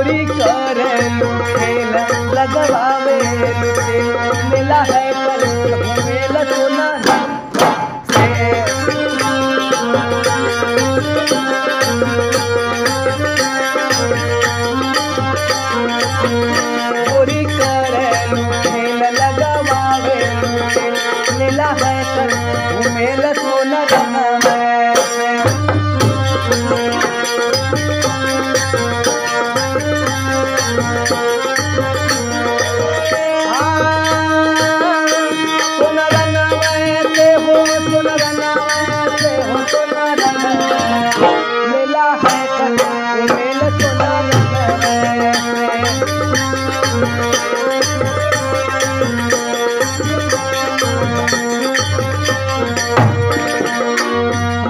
गोरी करे खेल लगवावे मिला है पर घूमेला सोना से गोरी करे खेल लगवावे मिला है पर घूमेला सोना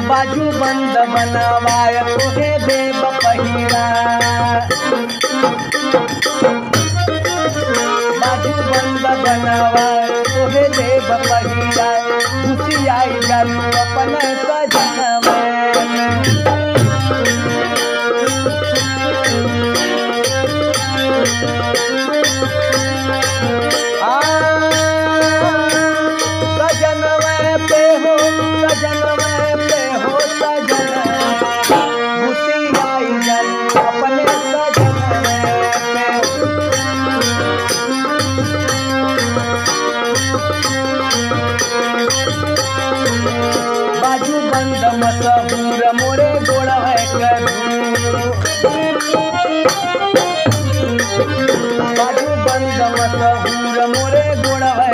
बाजू बंद बनवाया तोहे देव पहिरा बाजू बंद बनवाया तोहे देव पहिरा खुशी आई जालू अपन सजन बाजू बंद मशहूर मोरे गोड़ है बाजू बंद मशहूर मोरे गोड़ है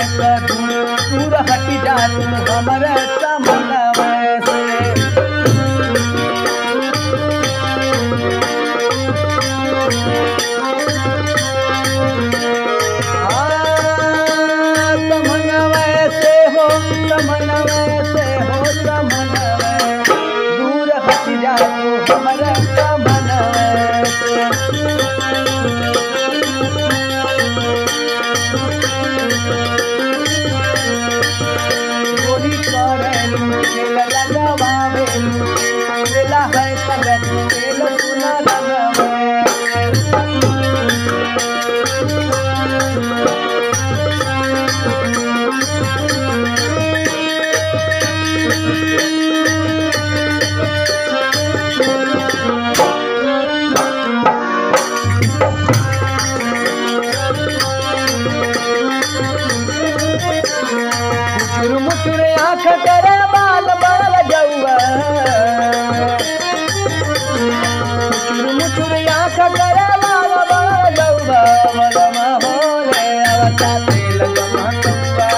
दूर हट जा तू हमारे समनवे से दूर हट जा तू हमारा गोरी करे खेल लगवावे मिला है पर खेल सुना लगवावे मुचुरे आँख करे बाल बाल जौआ मुचुरे आँख करे बाल बाल जौआ मलमा होले अवता तेल गमकवा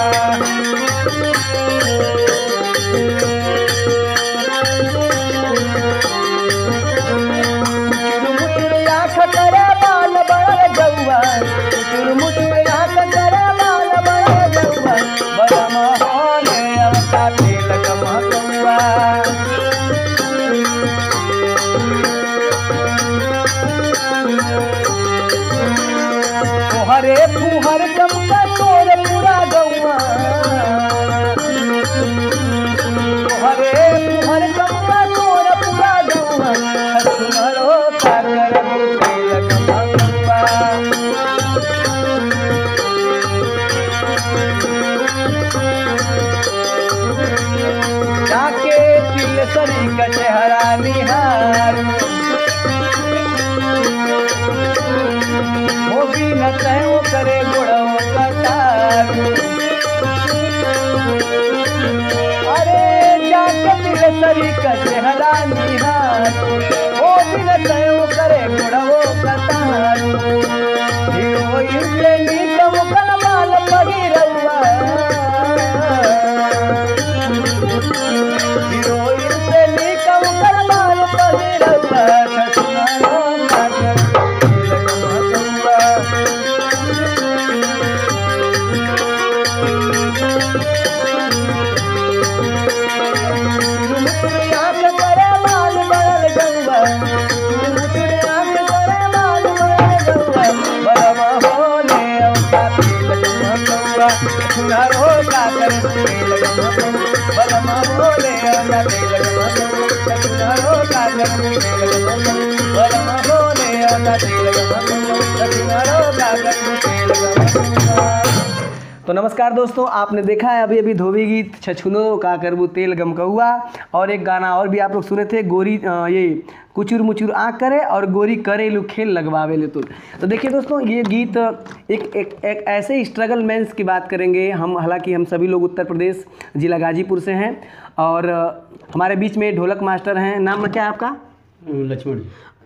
मुचुरे आँख करे बाल बाल जौआ मुचुरे आँख करे बाल बाल जौआ मलमा हरे फुहर चमका तोर पूरा गौआ हरे फुहर चमका तोर पूरा गौआ सुनरो सागर जाके तिल सरी का चेहरा निहार होगी न तय करे गुड़ों कटार अरे जाके तिल सरी का चेहरा निहार होगी न तय करे गुड़ों कटार हीरोइन से नीतम कलमाल पगी रहुआ हीरोइन से नीतम कलमाल पगी रहुआ सुनारो सागर बलमा बोले सुनारो सागर बलमा बोले आता तेल गमकौआ लक्ष्मणो का करबू तेल गमकौआ। तो नमस्कार दोस्तों, आपने देखा है अभी अभी धोबी गीत छछुनो का करबू तेल गमकौआ, और एक गाना और भी आप लोग सुने थे, गोरी ये कुचुर मुचुर आँख करे और गोरी करेलू खेल लगवावे ले तुल। तो देखिए दोस्तों, ये गीत एक ऐसे स्ट्रगल मैंस की बात करेंगे हम। हालांकि हम सभी लोग उत्तर प्रदेश जिला गाजीपुर से हैं, और हमारे बीच में ढोलक मास्टर हैं। नाम क्या है आपका? लक्ष्मण।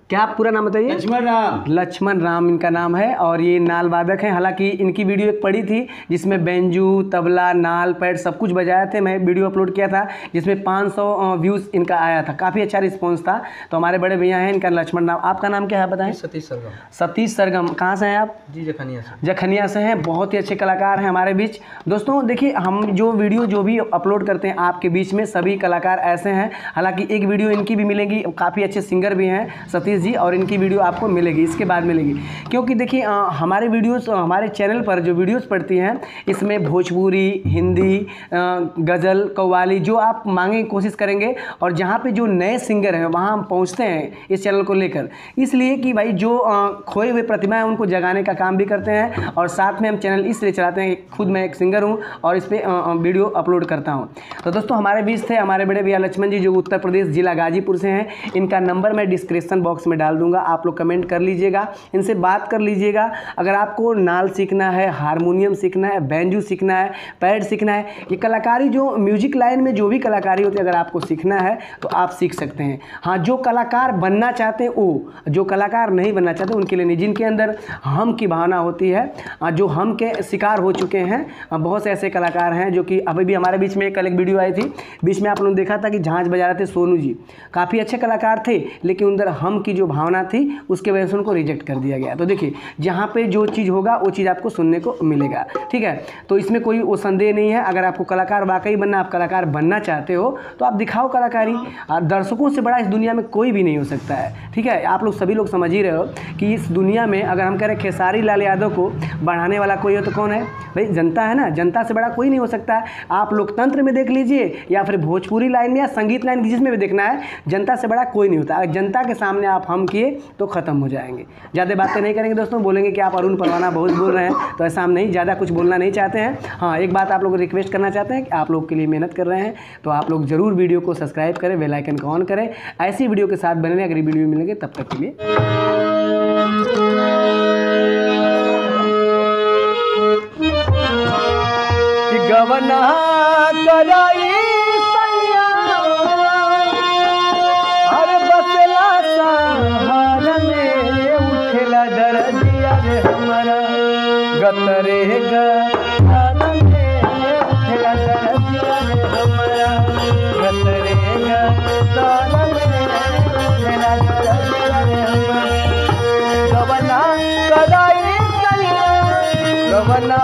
क्या आप पूरा नाम बताइए? लक्ष्मण राम। लक्ष्मण राम इनका नाम है, और ये नाल वादक हैं। हालांकि इनकी वीडियो एक पड़ी थी जिसमें बेंजू, तबला, नाल, पैड सब कुछ बजाए थे। मैं वीडियो अपलोड किया था जिसमें 500 व्यूज़ इनका आया था, काफ़ी अच्छा रिस्पॉन्स था। तो हमारे बड़े भैया हैं, इनका लक्ष्मण राम। आपका नाम क्या है बताएं? सतीश सरगम। सतीश सरगम। कहाँ से हैं आप? जी जखनिया से। जखनिया से हैं। बहुत ही अच्छे कलाकार हैं हमारे बीच। दोस्तों देखिए, हम जो वीडियो जो भी अपलोड करते हैं आपके बीच में, सभी कलाकार ऐसे हैं। हालांकि एक वीडियो इनकी भी मिलेगी, काफ़ी अच्छे सिंगर भी हैं सतीश जी, और इनकी वीडियो आपको मिलेगी, इसके बाद मिलेगी। क्योंकि देखिए हमारे वीडियोस, हमारे चैनल पर जो वीडियोस पड़ती हैं, इसमें भोजपुरी, हिंदी, गज़ल, कव्वाली जो आप मांगे कोशिश करेंगे, और जहाँ पे जो नए सिंगर हैं वहाँ हम पहुँचते हैं इस चैनल को लेकर, इसलिए कि भाई जो खोए हुए प्रतिभा है उनको जगाने का काम भी करते हैं, और साथ में हम चैनल इसलिए चलाते हैं, खुद मैं एक सिंगर हूँ और इस पर वीडियो अपलोड करता हूँ। तो दोस्तों हमारे बीच थे हमारे बड़े भैया लक्ष्मण जी, जो उत्तर प्रदेश जिला गाजीपुर से हैं। इनका नंबर मैं डिस्क्रिप्शन बॉक्स में डाल दूँगा, आप लोग कमेंट कर लीजिएगा, इनसे बात कर लीजिएगा। अगर आपको नाल सीखना है, हारमोनियम सीखना है, बैंजू सीखना है, पैड सीखना है, ये कलाकारी जो म्यूजिक लाइन में जो भी कलाकारी होती है, अगर आपको सीखना है तो आप सीख सकते हैं। हाँ, जो कलाकार बनना चाहते हैं वो, जो कलाकार नहीं बनना चाहते उनके लिए नहीं। जिनके अंदर हम की भावना होती है, जो हम के शिकार हो चुके हैं, बहुत से ऐसे कलाकार हैं जो कि अभी भी हमारे बीच में कल एक वीडियो आई थी, बीच में आप लोगों ने देखा था कि झांझ बजा रहे थे सोनू जी, काफ़ी अच्छे कलाकार थे, लेकिन अंदर हम की जो भावना थी उसके वजह से उनको रिजेक्ट कर दिया गया। तो देखिए, जहाँ पे जो चीज़ होगा वो चीज़ आपको सुनने को मिलेगा, ठीक है। तो इसमें कोई वो संदेह नहीं है। अगर आपको कलाकार वाकई बनना, आप कलाकार बनना चाहते हो तो आप दिखाओ कलाकारी। दर्शकों से बड़ा इस दुनिया में कोई भी नहीं हो सकता है, ठीक है। आप लोग सभी लोग समझ ही रहे हो कि इस दुनिया में अगर हम कह रहे हैं खेसारी लाल यादव को बढ़ाने वाला कोई हो तो कौन है भाई? जनता है ना। जनता से बड़ा कोई नहीं हो सकता है। आप लोकतंत्र में देख लीजिए या फिर भोजपुरी लाइन में या संगीत लाइन जिसमें भी देखना है, जनता से बड़ा कोई नहीं होता। अगर जनता के सामने आप हम किए तो ख़त्म हो जाएंगे। ज़्यादा बातें नहीं करेंगे दोस्तों, बोलेंगे कि आप अरुण परवाना बहुत बोल रहे हैं, तो ऐसा हम नहीं, ज़्यादा कुछ बोलना नहीं चाहते हैं। हाँ, एक बात आप लोग को रिक्वेस्ट करना चाहते हैं कि आप लोग के लिए मेहनत कर रहे हैं, तो आप लोग ज़रूर वीडियो को सब्सक्राइब करें, बेल आइकन को ऑन करें। ऐसी वीडियो के साथ बने, अगली वीडियो में मिलेंगे, तब तक के लिए गवना कराई सैया, अरे बसला सहार में उठेला दरदिया रे हमारा, गतरे गान में उठेला दरदिया रे हमारा, गतरे गान में उठेला दरदिया रे हमारा। गवना कराई सैया, गवना